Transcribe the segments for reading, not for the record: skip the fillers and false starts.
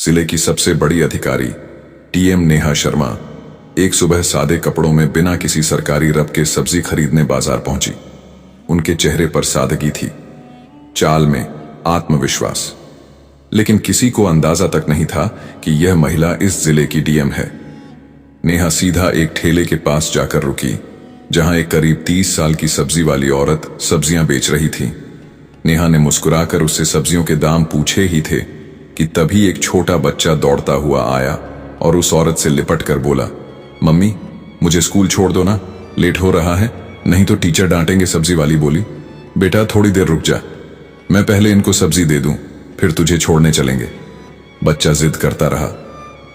जिले की सबसे बड़ी अधिकारी टीएम नेहा शर्मा एक सुबह सादे कपड़ों में बिना किसी सरकारी रब के सब्जी खरीदने बाजार पहुंची। उनके चेहरे पर सादगी थी, चाल में आत्मविश्वास, लेकिन किसी को अंदाजा तक नहीं था कि यह महिला इस जिले की डीएम है। नेहा सीधा एक ठेले के पास जाकर रुकी, जहां एक करीब 30 साल की सब्जी वाली औरत सब्जियां बेच रही थी। नेहा ने मुस्कुराकर उससे सब्जियों के दाम पूछे ही थे कि तभी एक छोटा बच्चा दौड़ता हुआ आया और उस औरत से लिपट कर बोला, मम्मी मुझे स्कूल छोड़ दो ना, लेट हो रहा है, नहीं तो टीचर डांटेंगे। सब्जी वाली बोली, बेटा थोड़ी देर रुक जा, मैं पहले इनको सब्जी दे दूं, फिर तुझे छोड़ने चलेंगे। बच्चा जिद करता रहा,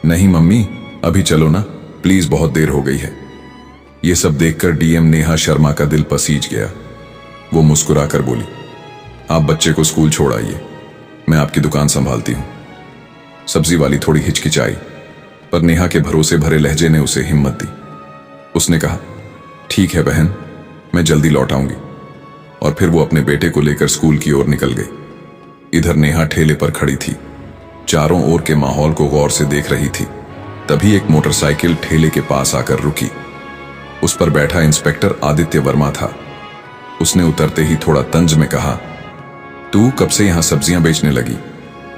नहीं मम्मी अभी चलो ना, प्लीज बहुत देर हो गई है। यह सब देखकर डीएम नेहा शर्मा का दिल पसीज गया। वो मुस्कुराकर बोली, आप बच्चे को स्कूल छोड़ आइए, मैं आपकी दुकान संभालती हूं। सब्जी वाली थोड़ी हिचकिचाई, पर नेहा के भरोसे भरे लहजे ने उसे हिम्मत दी। उसने कहा, ठीक है बहन, मैं जल्दी लौट आऊंगी। और फिर वो अपने बेटे को लेकर स्कूल की ओर निकल गई। इधर नेहा ठेले पर खड़ी थी, चारों ओर के माहौल को गौर से देख रही थी। तभी एक मोटरसाइकिल ठेले के पास आकर रुकी। उस पर बैठा इंस्पेक्टर आदित्य वर्मा था। उसने उतरते ही थोड़ा तंज में कहा, तू कब से यहां सब्जियां बेचने लगी?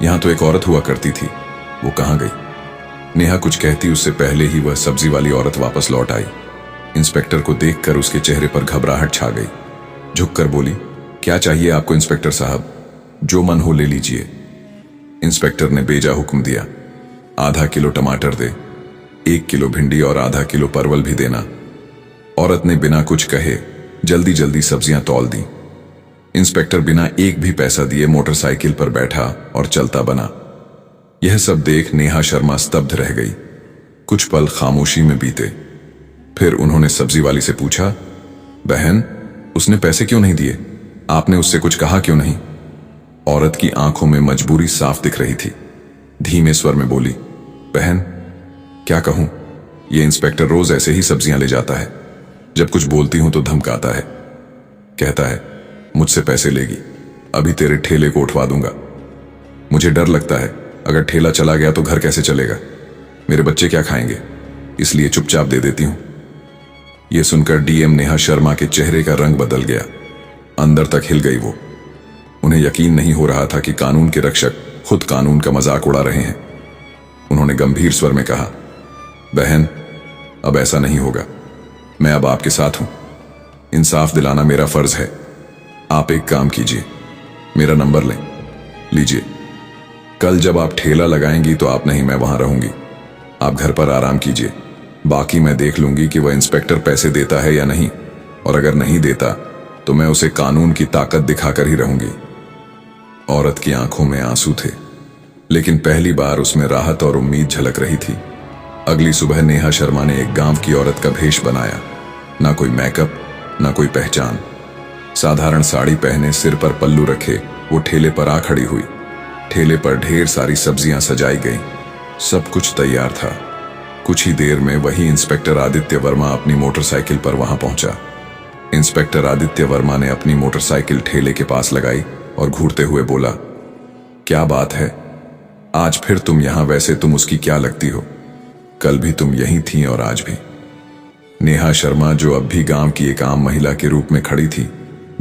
यहां तो एक औरत हुआ करती थी, वो कहां गई? नेहा कुछ कहती उससे पहले ही वह सब्जी वाली औरत वापस लौट आई। इंस्पेक्टर को देखकर उसके चेहरे पर घबराहट छा गई। झुककर बोली, क्या चाहिए आपको इंस्पेक्टर साहब? जो मन हो ले लीजिए। इंस्पेक्टर ने बेजा हुक्म दिया, आधा किलो टमाटर दे, 1 किलो भिंडी और आधा किलो परवल भी देना। औरत ने बिना कुछ कहे जल्दी जल्दी सब्जियां तौल दी। इंस्पेक्टर बिना एक भी पैसा दिए मोटरसाइकिल पर बैठा और चलता बना। यह सब देख नेहा शर्मा स्तब्ध रह गई। कुछ पल खामोशी में बीते, फिर उन्होंने सब्जी वाली से पूछा, बहन उसने पैसे क्यों नहीं दिए? आपने उससे कुछ कहा क्यों नहीं? औरत की आंखों में मजबूरी साफ दिख रही थी। धीमे स्वर में बोली, बहन क्या कहूं, यह इंस्पेक्टर रोज ऐसे ही सब्जियां ले जाता है। जब कुछ बोलती हूं तो धमकाता है, कहता है मुझसे पैसे लेगी, अभी तेरे ठेले को उठवा दूंगा। मुझे डर लगता है, अगर ठेला चला गया तो घर कैसे चलेगा, मेरे बच्चे क्या खाएंगे, इसलिए चुपचाप दे देती हूं। यह सुनकर डीएम नेहा शर्मा के चेहरे का रंग बदल गया, अंदर तक हिल गई वो। उन्हें यकीन नहीं हो रहा था कि कानून के रक्षक खुद कानून का मजाक उड़ा रहे हैं। उन्होंने गंभीर स्वर में कहा, बहन अब ऐसा नहीं होगा, मैं अब आपके साथ हूं, इंसाफ दिलाना मेरा फर्ज है। आप एक काम कीजिए, मेरा नंबर लें, लीजिए। कल जब आप ठेला लगाएंगी तो आप नहीं, मैं वहां रहूंगी। आप घर पर आराम कीजिए, बाकी मैं देख लूंगी कि वह इंस्पेक्टर पैसे देता है या नहीं, और अगर नहीं देता तो मैं उसे कानून की ताकत दिखाकर ही रहूंगी। औरत की आंखों में आंसू थे, लेकिन पहली बार उसमें राहत और उम्मीद झलक रही थी। अगली सुबह नेहा शर्मा ने एक गांव की औरत का भेष बनाया। ना कोई मेकअप, ना कोई पहचान, साधारण साड़ी पहने, सिर पर पल्लू रखे वो ठेले पर आ खड़ी हुई। ठेले पर ढेर सारी सब्जियां सजाई गई, सब कुछ तैयार था। कुछ ही देर में वही इंस्पेक्टर आदित्य वर्मा अपनी मोटरसाइकिल पर वहां पहुंचा। इंस्पेक्टर आदित्य वर्मा ने अपनी मोटरसाइकिल ठेले के पास लगाई और घूरते हुए बोला, क्या बात है, आज फिर तुम यहां? वैसे तुम उसकी क्या लगती हो? कल भी तुम यहीं थी और आज भी। नेहा शर्मा, जो अब भी गांव की एक आम महिला के रूप में खड़ी थी,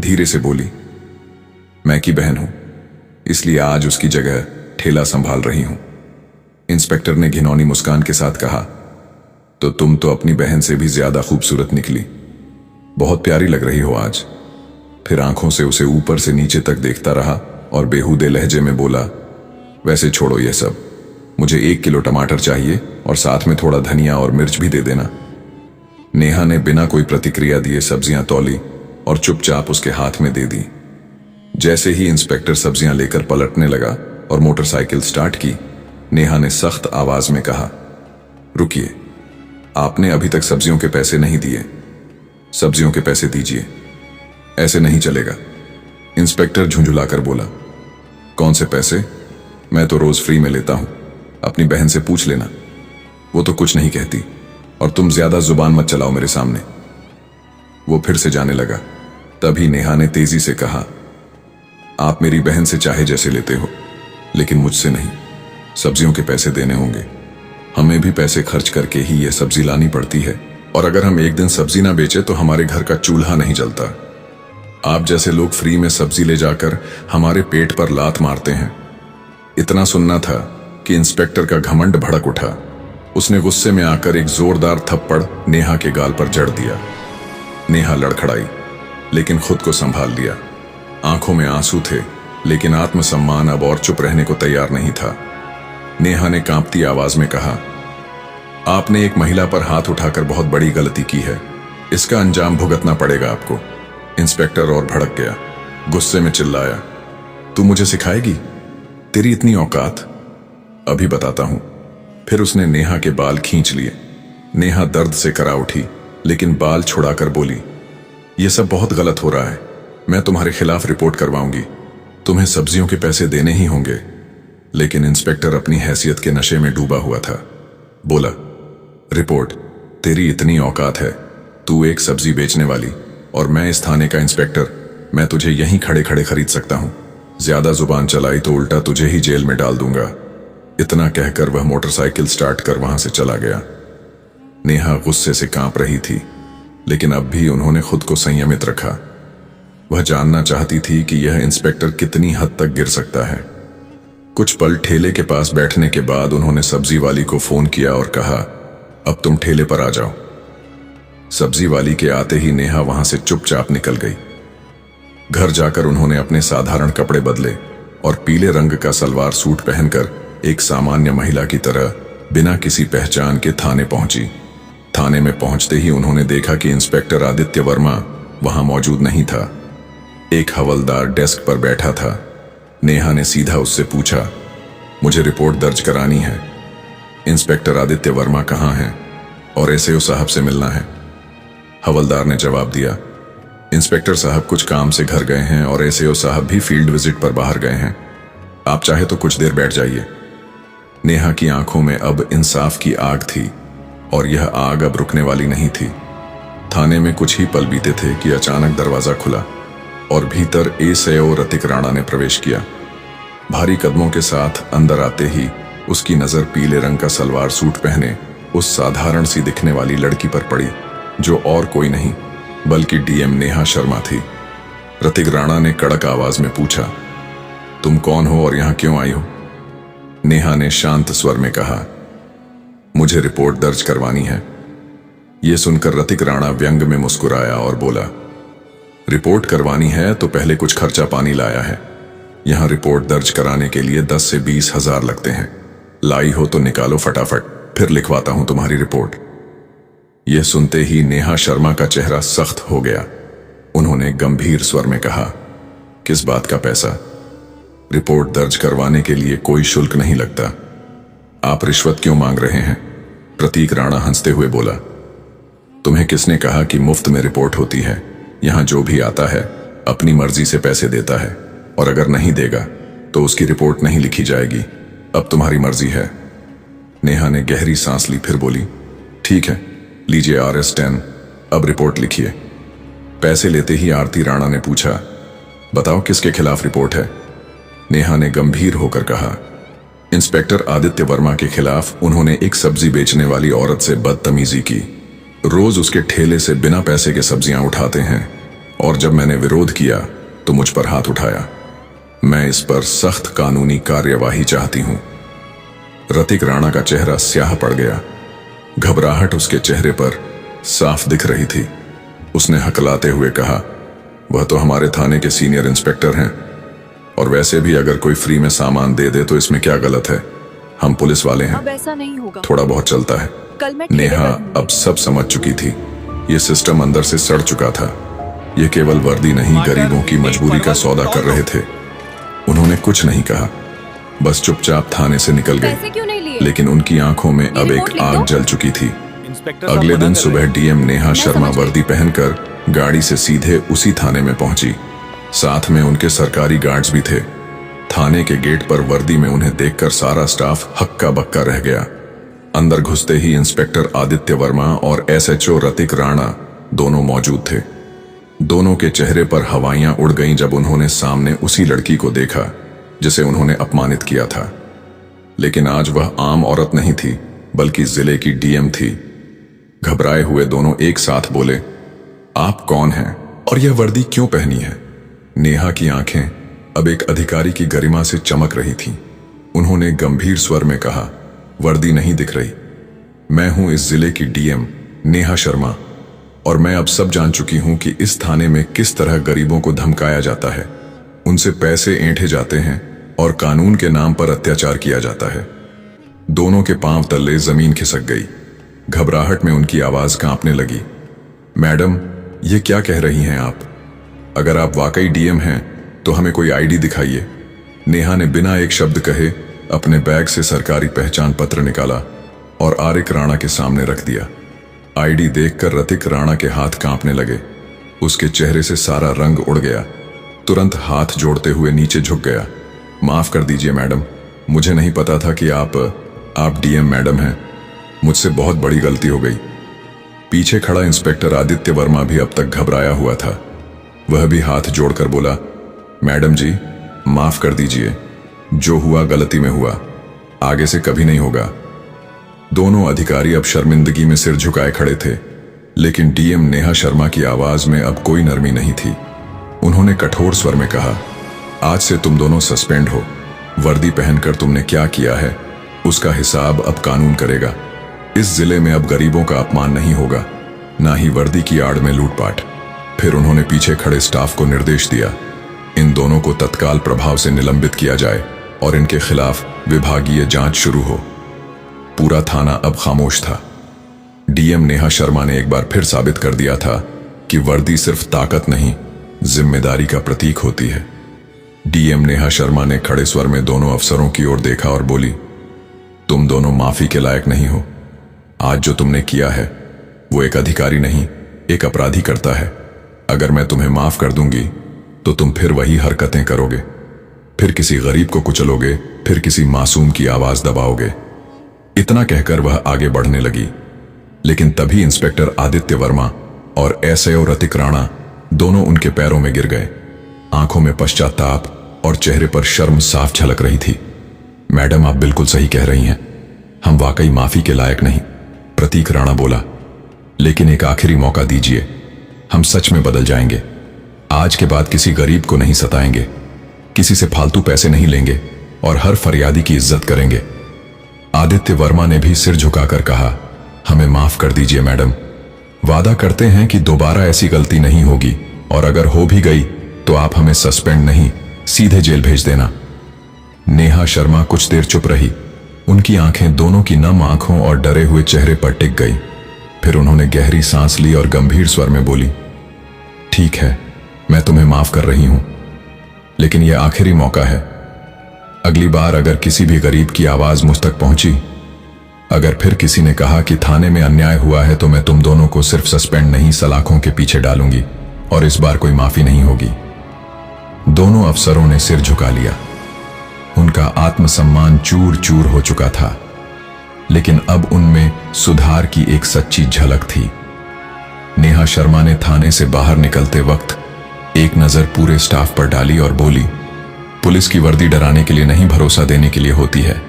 धीरे से बोली, मैं की बहन हूं, इसलिए आज उसकी जगह ठेला संभाल रही हूं। इंस्पेक्टर ने घिनौनी मुस्कान के साथ कहा, तो तुम तो अपनी बहन से भी ज्यादा खूबसूरत निकली, बहुत प्यारी लग रही हो आज। फिर आंखों से उसे ऊपर से नीचे तक देखता रहा और बेहूदे लहजे में बोला, वैसे छोड़ो ये सब, मुझे 1 किलो टमाटर चाहिए और साथ में थोड़ा धनिया और मिर्च भी दे देना। नेहा ने बिना कोई प्रतिक्रिया दिए सब्जियां तौली और चुपचाप उसके हाथ में दे दी। जैसे ही इंस्पेक्टर सब्जियां लेकर पलटने लगा और मोटरसाइकिल स्टार्ट की, नेहा ने सख्त आवाज में कहा, रुकिए, आपने अभी तक सब्जियों के पैसे नहीं दिए, सब्जियों के पैसे दीजिए, ऐसे नहीं चलेगा। इंस्पेक्टर झुंझुलाकर बोला, कौन से पैसे? मैं तो रोज फ्री में लेता हूं, अपनी बहन से पूछ लेना, वो तो कुछ नहीं कहती, और तुम ज्यादा जुबान मत चलाओ मेरे सामने। वो फिर से जाने लगा। तभी नेहा ने तेजी से कहा, आप मेरी बहन से चाहे जैसे लेते हो, लेकिन मुझसे नहीं। सब्जियों के पैसे देने होंगे। हमें भी पैसे खर्च करके ही ये सब्जी लानी पड़ती है, और अगर हम एक दिन सब्जी ना बेचे तो हमारे घर का चूल्हा नहीं जलता। आप जैसे लोग फ्री में सब्जी ले जाकर हमारे पेट पर लात मारते हैं। इतना सुनना था कि इंस्पेक्टर का घमंड भड़क उठा। उसने गुस्से में आकर एक जोरदार थप्पड़ नेहा के गाल पर जड़ दिया। नेहा लड़खड़ाई, लेकिन खुद को संभाल लिया। आंखों में आंसू थे, लेकिन आत्मसम्मान अब और चुप रहने को तैयार नहीं था। नेहा ने कांपती आवाज में कहा, आपने एक महिला पर हाथ उठाकर बहुत बड़ी गलती की है। इसका अंजाम भुगतना पड़ेगा आपको। इंस्पेक्टर और भड़क गया, गुस्से में चिल्लाया, तू मुझे सिखाएगी? तेरी इतनी औकात? अभी बताता हूं। फिर उसने नेहा के बाल खींच लिए। नेहा दर्द से करा उठी, लेकिन बाल छुड़ाकर बोली, यह सब बहुत गलत हो रहा है। मैं तुम्हारे खिलाफ रिपोर्ट करवाऊंगी। तुम्हें सब्जियों के पैसे देने ही होंगे। लेकिन इंस्पेक्टर अपनी हैसियत के नशे में डूबा हुआ था। बोला, रिपोर्ट? तेरी इतनी औकात है? तू एक सब्जी बेचने वाली और मैं इस थाने का इंस्पेक्टर। मैं तुझे यहीं खड़े खड़े खरीद सकता हूं। ज्यादा जुबान चलाई तो उल्टा तुझे ही जेल में डाल दूंगा। इतना कहकर वह मोटरसाइकिल स्टार्ट कर वहां से चला गया। नेहा गुस्से से कांप रही थी, लेकिन अब भी उन्होंने खुद को संयमित रखा। वह जानना चाहती थी कि यह इंस्पेक्टर कितनी हद तक गिर सकता है। कुछ पल ठेले के पास बैठने के बाद उन्होंने सब्जी वाली को फोन किया और कहा, अब तुम ठेले पर आ जाओ। सब्जी वाली के आते ही नेहा वहां से चुपचाप निकल गई। घर जाकर उन्होंने अपने साधारण कपड़े बदले और पीले रंग का सलवार सूट पहनकर एक सामान्य महिला की तरह बिना किसी पहचान के थाने पहुंची। थाने में पहुंचते ही उन्होंने देखा कि इंस्पेक्टर आदित्य वर्मा वहां मौजूद नहीं था। एक हवलदार डेस्क पर बैठा था। नेहा ने सीधा उससे पूछा, मुझे रिपोर्ट दर्ज करानी है। इंस्पेक्टर आदित्य वर्मा कहाँ हैं और एसएओ साहब से मिलना है। हवलदार ने जवाब दिया, इंस्पेक्टर साहब कुछ काम से घर गए हैं और एसएओ साहब भी फील्ड विजिट पर बाहर गए हैं। आप चाहे तो कुछ देर बैठ जाइए। नेहा की आंखों में अब इंसाफ की आग थी, और यह आग अब रुकने वाली नहीं थी। थाने में कुछ ही पल बीते थे कि अचानक दरवाजा खुला और भीतर एसएओ रतिक राणा ने प्रवेश किया। भारी कदमों के साथ अंदर आते ही उसकी नजर पीले रंग का सलवार सूट पहने उस साधारण सी दिखने वाली लड़की पर पड़ी, जो और कोई नहीं बल्कि डीएम नेहा शर्मा थी। रतिक राणा ने कड़क आवाज में पूछा, तुम कौन हो और यहां क्यों आई हो? नेहा ने शांत स्वर में कहा, मुझे रिपोर्ट दर्ज करवानी है। यह सुनकर रतिक राणा व्यंग में मुस्कुराया और बोला, रिपोर्ट करवानी है तो पहले कुछ खर्चा पानी लाया है। यहां रिपोर्ट दर्ज कराने के लिए 10 से 20 हजार लगते हैं। लाई हो तो निकालो फटाफट, फिर लिखवाता हूं तुम्हारी रिपोर्ट। यह सुनते ही नेहा शर्मा का चेहरा सख्त हो गया। उन्होंने गंभीर स्वर में कहा, किस बात का पैसा? रिपोर्ट दर्ज करवाने के लिए कोई शुल्क नहीं लगता। आप रिश्वत क्यों मांग रहे हैं? प्रतीक राणा हंसते हुए बोला, तुम्हें किसने कहा कि मुफ्त में रिपोर्ट होती है? यहां जो भी आता है अपनी मर्जी से पैसे देता है, और अगर नहीं देगा तो उसकी रिपोर्ट नहीं लिखी जाएगी। अब तुम्हारी मर्जी है। नेहा ने गहरी सांस ली, फिर बोली, ठीक है, लीजिए RS-10, अब रिपोर्ट लिखिए। पैसे लेते ही आरती राणा ने पूछा, बताओ किसके खिलाफ रिपोर्ट है? नेहा ने गंभीर होकर कहा, इंस्पेक्टर आदित्य वर्मा के खिलाफ। उन्होंने एक सब्जी बेचने वाली औरत से बदतमीजी की। रोज उसके ठेले से बिना पैसे के सब्जियां उठाते हैं, और जब मैंने विरोध किया तो मुझ पर हाथ उठाया। मैं इस पर सख्त कानूनी कार्यवाही चाहती हूं। रतिक राणा का चेहरा स्याह पड़ गया। घबराहट उसके चेहरे पर साफ दिख रही थी। उसने हकलाते हुए कहा, वह तो हमारे थाने के सीनियर इंस्पेक्टर हैं, और वैसे भी अगर कोई फ्री में सामान दे दे तो इसमें क्या गलत है? हम पुलिस वाले हैं। अब ऐसा नहीं होगा। थोड़ा बहुत चलता है। कल मैं नेहा अब सब समझ चुकी थी। ये सिस्टम अंदर से सड़ चुका था। ये केवल वर्दी नहीं, गरीबों की मजबूरी का सौदा कर रहे थे। उन्होंने कुछ नहीं कहा, बस चुपचाप थाने से निकल पैसे क्यों नहीं गए। लिए? लेकिन उनकी आंखों में अब एक आग जल चुकी थी। अगले दिन सुबह डीएम नेहा शर्मा वर्दी पहनकर गाड़ी से सीधे उसी थाने में पहुंची। साथ में उनके सरकारी गार्ड्स भी थे। थाने के गेट पर वर्दी में उन्हें देखकर सारा स्टाफ हक्का बक्का रह गया। अंदर घुसते ही इंस्पेक्टर आदित्य वर्मा और एसएचओ रतिक राणा दोनों मौजूद थे। दोनों के चेहरे पर हवाइयां उड़ गईं जब उन्होंने सामने उसी लड़की को देखा जिसे उन्होंने अपमानित किया था। लेकिन आज वह आम औरत नहीं थी, बल्कि जिले की डीएम थी। घबराए हुए दोनों एक साथ बोले, आप कौन हैं और यह वर्दी क्यों पहनी है? नेहा की आंखें अब एक अधिकारी की गरिमा से चमक रही थीं। उन्होंने गंभीर स्वर में कहा, वर्दी नहीं दिख रही। मैं हूं इस जिले की डीएम नेहा शर्मा, और मैं अब सब जान चुकी हूं कि इस थाने में किस तरह गरीबों को धमकाया जाता है, उनसे पैसे ऐंठे जाते हैं और कानून के नाम पर अत्याचार किया जाता है। दोनों के पांव तले जमीन खिसक गई। घबराहट में उनकी आवाज कांपने लगी। मैडम, ये क्या कह रही हैं आप? अगर आप वाकई डीएम हैं तो हमें कोई आईडी दिखाइए। नेहा ने बिना एक शब्द कहे अपने बैग से सरकारी पहचान पत्र निकाला और आरिक राणा के सामने रख दिया। आईडी देखकर रतिक राणा के हाथ कांपने लगे। उसके चेहरे से सारा रंग उड़ गया। तुरंत हाथ जोड़ते हुए नीचे झुक गया। माफ कर दीजिए मैडम, मुझे नहीं पता था कि आप डीएम मैडम हैं। मुझसे बहुत बड़ी गलती हो गई। पीछे खड़ा इंस्पेक्टर आदित्य वर्मा भी अब तक घबराया हुआ था। वह भी हाथ जोड़कर बोला, मैडम जी, माफ कर दीजिए। जो हुआ गलती में हुआ, आगे से कभी नहीं होगा। दोनों अधिकारी अब शर्मिंदगी में सिर झुकाए खड़े थे, लेकिन डीएम नेहा शर्मा की आवाज में अब कोई नरमी नहीं थी। उन्होंने कठोर स्वर में कहा, आज से तुम दोनों सस्पेंड हो। वर्दी पहनकर तुमने क्या किया है, उसका हिसाब अब कानून करेगा। इस जिले में अब गरीबों का अपमान नहीं होगा, ना ही वर्दी की आड़ में लूटपाट। फिर उन्होंने पीछे खड़े स्टाफ को निर्देश दिया, इन दोनों को तत्काल प्रभाव से निलंबित किया जाए और इनके खिलाफ विभागीय जांच शुरू हो। पूरा थाना अब खामोश था। डीएम नेहा शर्मा ने एक बार फिर साबित कर दिया था कि वर्दी सिर्फ ताकत नहीं, जिम्मेदारी का प्रतीक होती है। डीएम नेहा शर्मा ने खड़े स्वर में दोनों अफसरों की ओर देखा और बोली, तुम दोनों माफी के लायक नहीं हो। आज जो तुमने किया है वो एक अधिकारी नहीं, एक अपराधी करता है। अगर मैं तुम्हें माफ कर दूंगी तो तुम फिर वही हरकतें करोगे, फिर किसी गरीब को कुचलोगे, फिर किसी मासूम की आवाज दबाओगे। इतना कहकर वह आगे बढ़ने लगी, लेकिन तभी इंस्पेक्टर आदित्य वर्मा और एसआई रतिक राणा दोनों उनके पैरों में गिर गए। आंखों में पश्चाताप और चेहरे पर शर्म साफ झलक रही थी। मैडम, आप बिल्कुल सही कह रही हैं, हम वाकई माफी के लायक नहीं, प्रतीक राणा बोला। लेकिन एक आखिरी मौका दीजिए, हम सच में बदल जाएंगे। आज के बाद किसी गरीब को नहीं सताएंगे, किसी से फालतू पैसे नहीं लेंगे और हर फरियादी की इज्जत करेंगे। आदित्य वर्मा ने भी सिर झुकाकर कहा, हमें माफ कर दीजिए मैडम, वादा करते हैं कि दोबारा ऐसी गलती नहीं होगी, और अगर हो भी गई तो आप हमें सस्पेंड नहीं, सीधे जेल भेज देना। नेहा शर्मा कुछ देर चुप रही। उनकी आंखें दोनों की नम आंखों और डरे हुए चेहरे पर टिक गई। फिर उन्होंने गहरी सांस ली और गंभीर स्वर में बोली, ठीक है, मैं तुम्हें माफ कर रही हूं, लेकिन यह आखिरी मौका है। अगली बार अगर किसी भी गरीब की आवाज मुझ तक पहुंची, अगर फिर किसी ने कहा कि थाने में अन्याय हुआ है, तो मैं तुम दोनों को सिर्फ सस्पेंड नहीं, सलाखों के पीछे डालूंगी, और इस बार कोई माफी नहीं होगी। दोनों अफसरों ने सिर झुका लिया। उनका आत्मसम्मान चूर चूर हो चुका था, लेकिन अब उनमें सुधार की एक सच्ची झलक थी। नेहा शर्मा ने थाने से बाहर निकलते वक्त एक नजर पूरे स्टाफ पर डाली और बोली, पुलिस की वर्दी डराने के लिए नहीं, भरोसा देने के लिए होती है।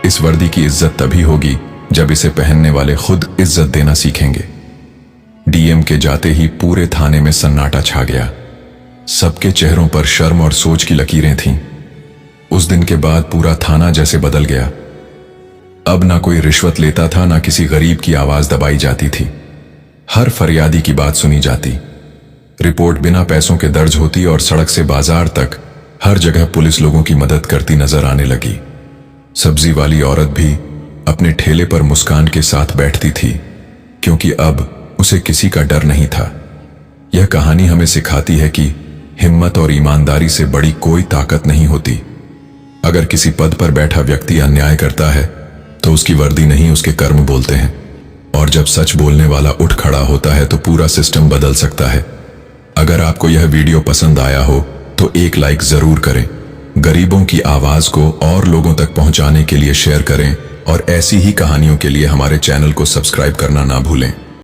इस वर्दी की इज्जत तभी होगी जब इसे पहनने वाले खुद इज्जत देना सीखेंगे। डीएम के जाते ही पूरे थाने में सन्नाटा छा गया। सबके चेहरों पर शर्म और सोच की लकीरें थीं। उस दिन के बाद पूरा थाना जैसे बदल गया। अब ना कोई रिश्वत लेता था, ना किसी गरीब की आवाज दबाई जाती थी। हर फरियादी की बात सुनी जाती, रिपोर्ट बिना पैसों के दर्ज होती और सड़क से बाजार तक हर जगह पुलिस लोगों की मदद करती नजर आने लगी। सब्जी वाली औरत भी अपने ठेले पर मुस्कान के साथ बैठती थी, क्योंकि अब उसे किसी का डर नहीं था। यह कहानी हमें सिखाती है कि हिम्मत और ईमानदारी से बड़ी कोई ताकत नहीं होती। अगर किसी पद पर बैठा व्यक्ति अन्याय करता है तो उसकी वर्दी नहीं, उसके कर्म बोलते हैं। और जब सच बोलने वाला उठ खड़ा होता है तो पूरा सिस्टम बदल सकता है। अगर आपको यह वीडियो पसंद आया हो तो एक लाइक जरूर करें। गरीबों की आवाज को और लोगों तक पहुंचाने के लिए शेयर करें, और ऐसी ही कहानियों के लिए हमारे चैनल को सब्सक्राइब करना ना भूलें।